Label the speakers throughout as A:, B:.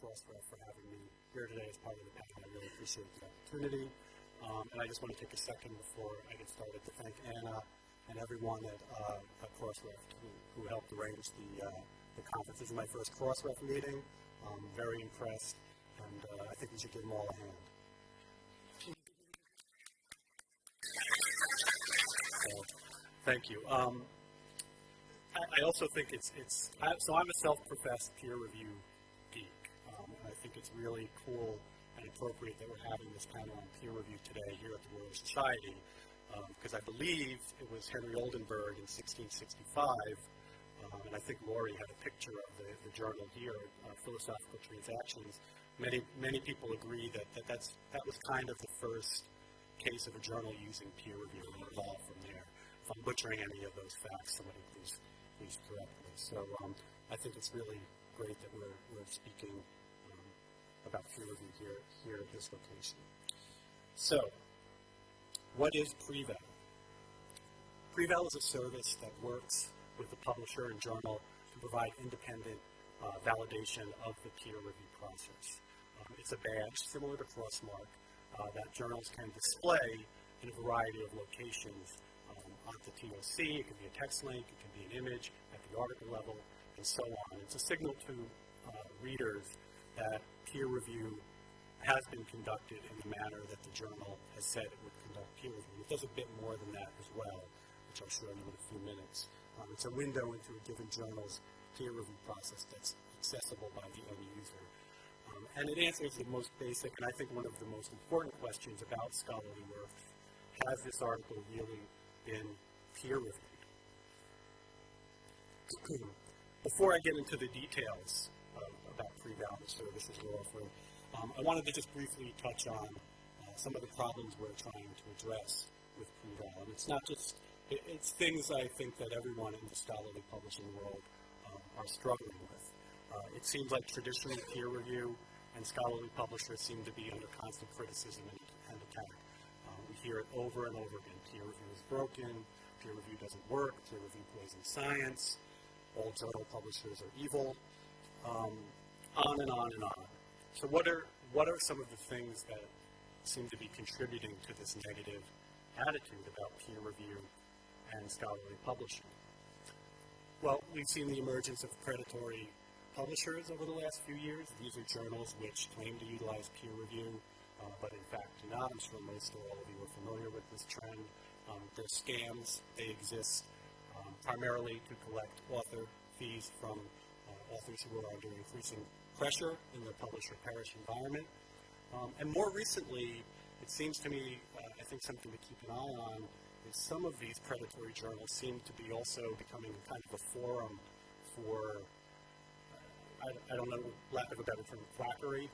A: Crossref for having me here today as part of the panel. I really appreciate the opportunity. And I just want to take a second before I get started to thank Anna and everyone at Crossref who helped arrange the conference. This is my first Crossref meeting. I'm very impressed, and I think we should give them all a hand. Thank you. I also think so I'm a self-professed peer review geek, and I think it's really cool and appropriate that we're having this panel on peer review today here at the Royal Society, because I believe it was Henry Oldenburg in 1665, and I think Laurie had a picture of the journal here, Philosophical Transactions. Many people agree that was kind of the first case of a journal using peer review and evolved from there. If I'm butchering any of those facts, somebody please correct me. So I think it's really great that we're speaking about peer review here at this location. So, what is Breva? Breva is a service that works with the publisher and journal to provide independent validation of the peer review process. It's a badge similar to Crossmark that journals can display in a variety of locations on the TOC. It can be a text link, it can be an image at the article level, and so on. It's a signal to readers that peer review has been conducted in the manner that the journal has said it would conduct peer review. It does a bit more than that as well, which I'll show you in a few minutes. It's a window into a given journal's peer review process that's accessible by the end user. And it answers the most basic, and I think one of the most important questions about scholarly work. Has this article really been peer reviewed? Before I get into the details about Breva services we're offering, I wanted to just briefly touch on some of the problems we're trying to address with Breva. And it's not just, it's things I think that everyone in the scholarly publishing world are struggling with. It seems like traditional peer review and scholarly publishers seem to be under constant criticism and attack. We hear it over and over again. Peer review is broken, peer review doesn't work, peer review poisons science, all journal publishers are evil, on and on and on. So what are some of the things that seem to be contributing to this negative attitude about peer review and scholarly publishing? Well, we've seen the emergence of predatory publishers over the last few years. These are journals which claim to utilize peer review, but in fact do not. I'm sure most or all of you are familiar with this trend. They're scams. They exist primarily to collect author fees from authors who are under increasing pressure in the publisher-parish environment. And more recently, it seems to me, I think something to keep an eye on is some of these predatory journals seem to be also becoming kind of a forum for, I don't know, lack of a better term, quackery.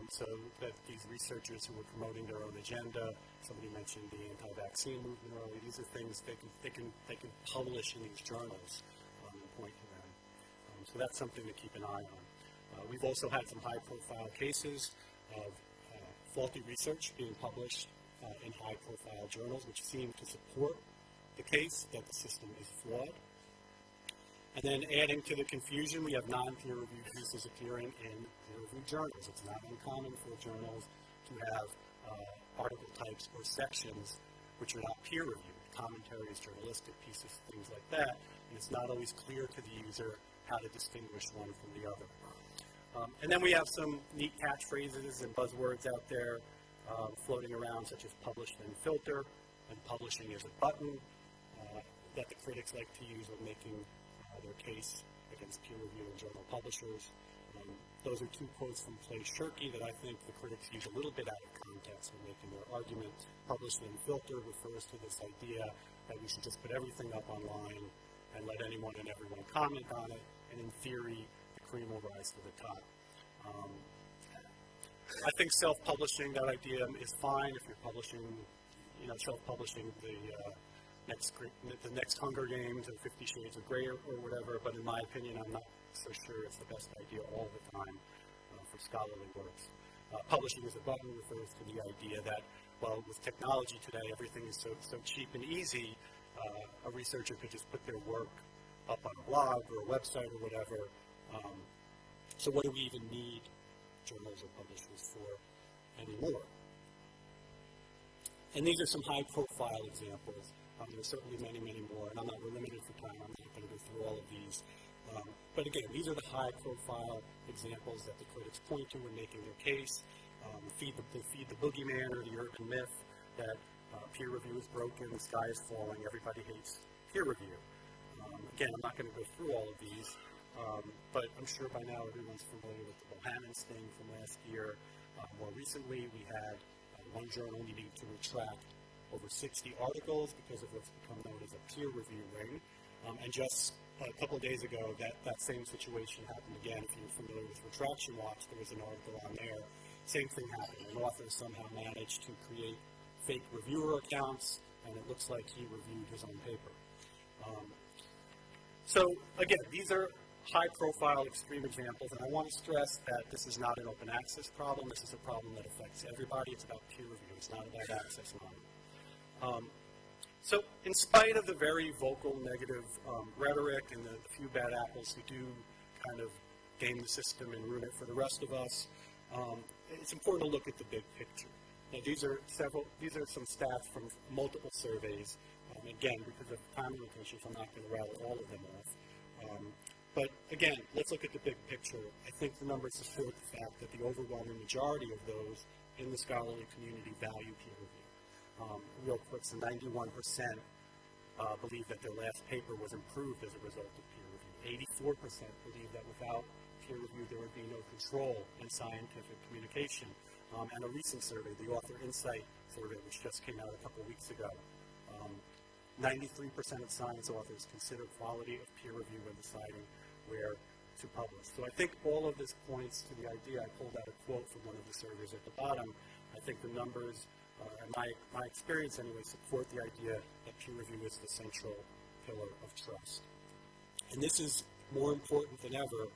A: So that these researchers who are promoting their own agenda, somebody mentioned the anti-vaccine movement earlier, these are things they can publish in these journals and point to them. So that's something to keep an eye on. We've also had some high-profile cases of faulty research being published in high-profile journals, which seem to support the case that the system is flawed. And then adding to the confusion, we have non-peer-reviewed pieces appearing in peer-reviewed journals. It's not uncommon for journals to have article types or sections which are not peer-reviewed, commentaries, journalistic pieces, things like that, and it's not always clear to the user how to distinguish one from the other. And then we have some neat catchphrases and buzzwords out there floating around, such as publish then filter, and publishing is a button, that the critics like to use when making their case against peer review and journal publishers. Those are two quotes from Clay Shirky that I think the critics use a little bit out of context when making their argument. Publish then filter refers to this idea that we should just put everything up online and let anyone and everyone comment on it, and in theory, the cream will rise to the top. I think self-publishing, that idea is fine if you're publishing, self-publishing the next Hunger Games or 50 Shades of Grey or whatever, but in my opinion, I'm not so sure it's the best idea all the time for scholarly works. Publishing as a button refers to the idea that, well, with technology today, everything is so cheap and easy, a researcher could just put their work up on a blog or a website or whatever. So what do we even need journals or publishers for anymore. And these are some high-profile examples. There are certainly many, many more, and we're limited for time. I'm not going to go through all of these. But again, these are the high-profile examples that the critics point to when making their case. They feed the boogeyman or the urban myth that peer review is broken, the sky is falling, everybody hates peer review. Again, I'm not going to go through all of these, but I'm sure by now everyone's familiar with the Bohannon's thing from last year. More recently, we had one journal needing to retract over 60 articles because of what's become known as a peer review ring. And just a couple of days ago, that same situation happened again. If you're familiar with Retraction Watch, there was an article on there. Same thing happened. An author somehow managed to create fake reviewer accounts, and it looks like he reviewed his own paper. So again, these are high-profile, extreme examples, and I want to stress that this is not an open access problem. This is a problem that affects everybody. It's about peer review. It's not about access model. So in spite of the very vocal negative rhetoric and the few bad apples who do kind of game the system and ruin it for the rest of us, it's important to look at the big picture. Now, these are some stats from multiple surveys. Again, because of time limitations, I'm not going to rattle all of them off. But again, let's look at the big picture. I think the numbers support the fact that the overwhelming majority of those in the scholarly community value peer review. Real quick, so 91% believe that their last paper was improved as a result of peer review. 84% believe that without peer review there would be no control in scientific communication. And a recent survey, the Author Insight survey, which just came out a couple of weeks ago, 93% of science authors consider quality of peer review when deciding where to publish. So I think all of this points to the idea. I pulled out a quote from one of the surveys at the bottom. I think the numbers, and my experience anyway, support the idea that peer review is the central pillar of trust. And this is more important than ever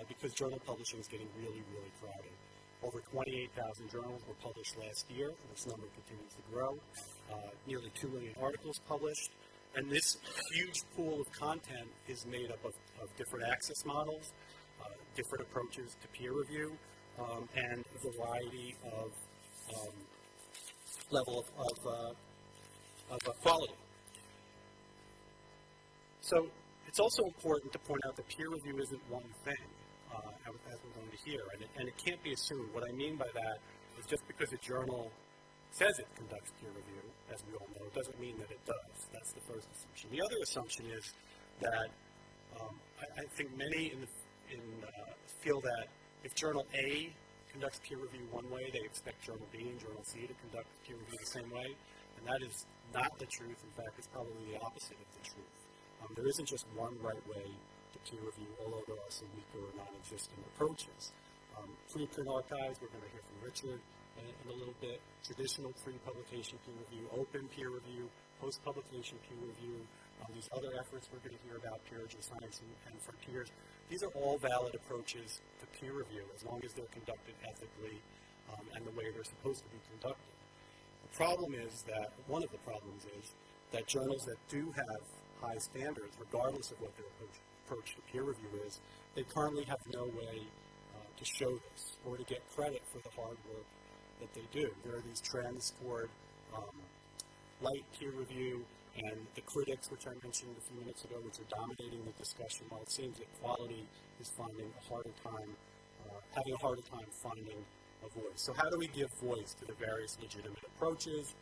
A: because journal publishing is getting really, really crowded. Over 28,000 journals were published last year, and this number continues to grow. Nearly 2 million articles published, and this huge pool of content is made up of different access models, different approaches to peer review, and a variety of level of quality. So it's also important to point out that peer review isn't one thing, as we're going to hear, and it can't be assumed. What I mean by that is just because a journal says it conducts peer review, as we all know, doesn't mean that it does. That's the first assumption. The other assumption is that I think many feel that if Journal A conducts peer review one way, they expect Journal B and Journal C to conduct peer review the same way, and that is not the truth. In fact, it's probably the opposite of the truth. There isn't just one right way to peer review, although there are some weaker or non-existent approaches. Preprint archives, we're going to hear from Richard in a little bit, traditional pre-publication peer review, open peer review, post-publication peer review, these other efforts we're going to hear about, Peerage in Science and Frontiers. These are all valid approaches to peer review as long as they're conducted ethically and the way they're supposed to be conducted. The problem is that, one of the problems is that journals that do have high standards, regardless of what their approach to peer review is, they currently have no way to show this or to get credit for the hard work that they do. There are these trends toward light peer review and the critics, which I mentioned a few minutes ago, which are dominating the discussion, while it seems that quality is having a harder time finding a voice. So how do we give voice to the various legitimate approaches,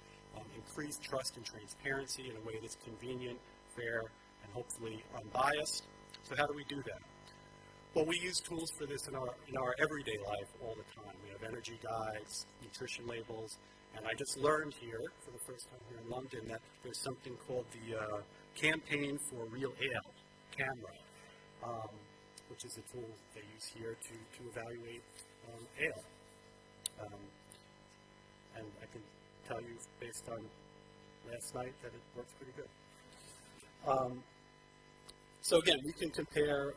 A: increase trust and transparency in a way that's convenient, fair, and hopefully unbiased? So how do we do that? Well, we use tools for this in our everyday life all the time. We have energy guides, nutrition labels, and I just learned here, for the first time here in London, that there's something called the Campaign for Real Ale camera, which is a tool they use here to evaluate ale. And I can tell you, based on last night, that it works pretty good. So again, we can compare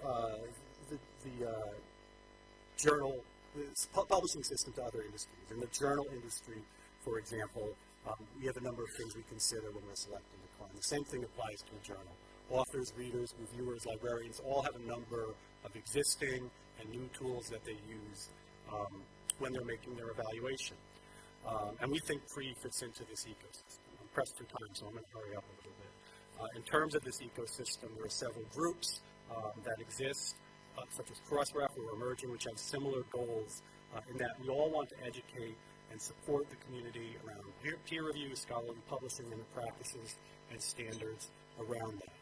A: the journal, the publishing system to other industries. In the journal industry, for example, we have a number of things we consider when we're selecting a client. The same thing applies to a journal. Authors, readers, reviewers, librarians all have a number of existing and new tools that they use when they're making their evaluation. And we think PRE fits into this ecosystem. I'm pressed for time, so I'm going to hurry up a little bit. In terms of this ecosystem, there are several groups that exist, such as Crossref or Emerging, which have similar goals in that we all want to educate and support the community around peer review, scholarly publishing, and the practices and standards around that.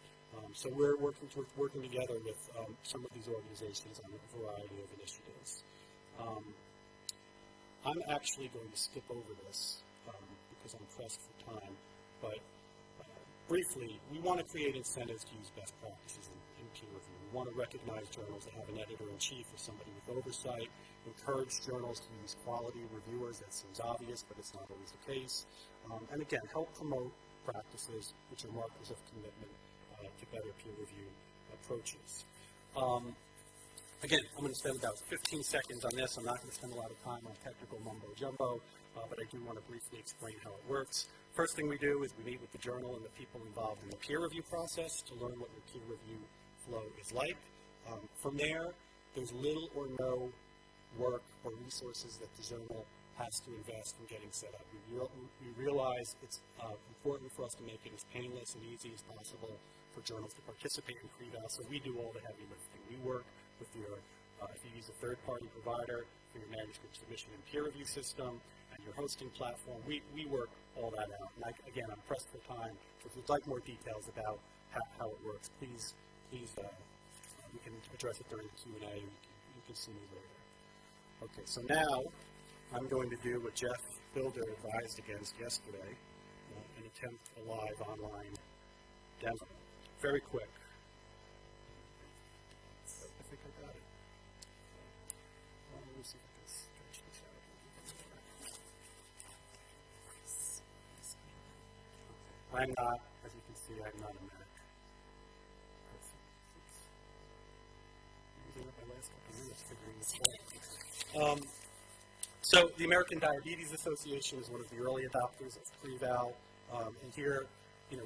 A: So we're working together with some of these organizations on a variety of initiatives. I'm actually going to skip over this because I'm pressed for time, but briefly, we want to create incentives to use best practices in peer review. We want to recognize journals that have an editor-in-chief or somebody with oversight, encourage journals to use quality reviewers. That seems obvious, but it's not always the case. And again, help promote practices which are markers of commitment to better peer review approaches. Again, I'm going to spend about 15 seconds on this. I'm not going to spend a lot of time on technical mumbo-jumbo, but I do want to briefly explain how it works. First thing we do is we meet with the journal and the people involved in the peer review process to learn what your peer review flow is like. From there, there's little or no work or resources that the journal has to invest in getting set up. We realize it's important for us to make it as painless and easy as possible for journals to participate in pre-val, so we do all the heavy lifting. We work with your, if you use a third-party provider for your manuscript submission and peer review system and your hosting platform, we work all that out. And again, I'm pressed for time, so if you'd like more details about how it works, please, we can address it during the Q&A. You can see me later. Okay, so now I'm going to do what Jeff Builder advised against yesterday, and attempt a live online demo. Very quick. I think I got it. Let me see if I can stretch this out a little bit more. I'm not, as you can see, I'm not a Mac person. Using up my last couple minutes figuring this out. So the American Diabetes Association is one of the early adopters of pre-val, and here,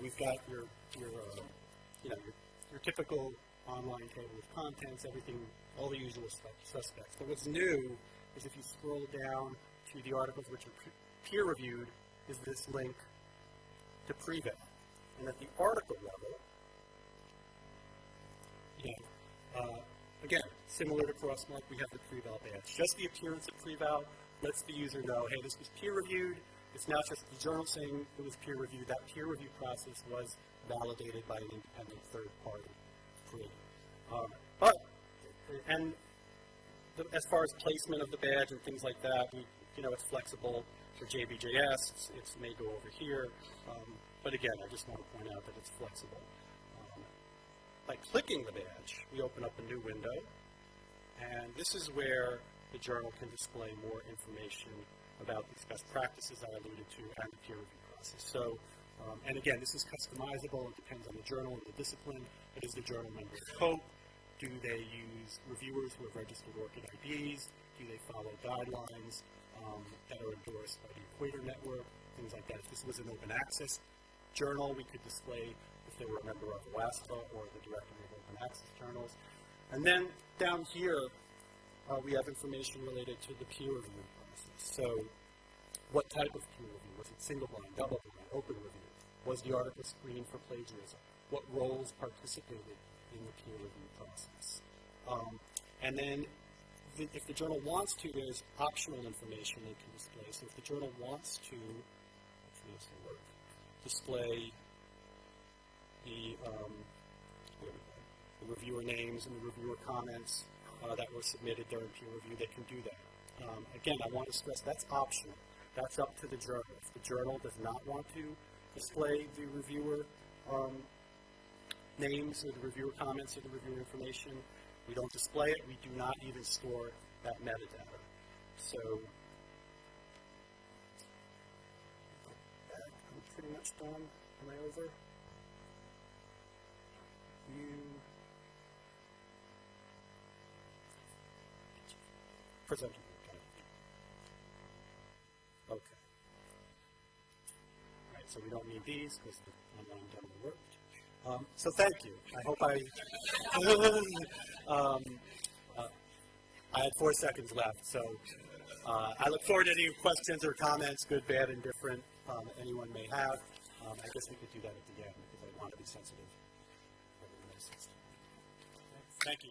A: we've got your typical online table of contents, everything, all the usual suspects. But what's new is if you scroll down to the articles which are peer-reviewed, is this link to pre-val. And at the article level, again, similar to Crossmark, we have the pre-val badge. Just the appearance of pre-val lets the user know, hey, this was peer-reviewed. It's not just the journal saying it was peer-reviewed. That peer review process was validated by an independent third-party creator. As far as placement of the badge and things like that, it's flexible for JBJS. It may go over here. But again, I just want to point out that it's flexible. By clicking the badge, we open up a new window. And this is where the journal can display more information about these best practices I alluded to and the peer review process. So, and again, this is customizable. It depends on the journal and the discipline. Is the journal member scope? Do they use reviewers who have registered ORCID IDs? Do they follow guidelines that are endorsed by the Equator Network? Things like that. If this was an open access journal, we could display if they were a member of OASPA or the Directory of Open Access Journals. And then down here, we have information related to the peer review process. So what type of peer review? Was it single blind, double blind, open review? Was the article screened for plagiarism? What roles participated in the peer review process? And then if the journal wants to, there's optional information they can display. So if the journal wants to, hopefully this will work, display the reviewer names and the reviewer comments that were submitted during peer review, they can do that. Again, I want to stress that's optional. That's up to the journal. If the journal does not want to display the reviewer names or the reviewer comments or the reviewer information, we don't display it. We do not even store that metadata. So I'm pretty much done. Am I over? Present. Okay. All right, so we don't need these because the online demo worked. So thank you. I hope I had 4 seconds left, so I look forward to any questions or comments, good, bad, indifferent, anyone may have. I guess we could do that at the end because I want to be sensitive. Thank you.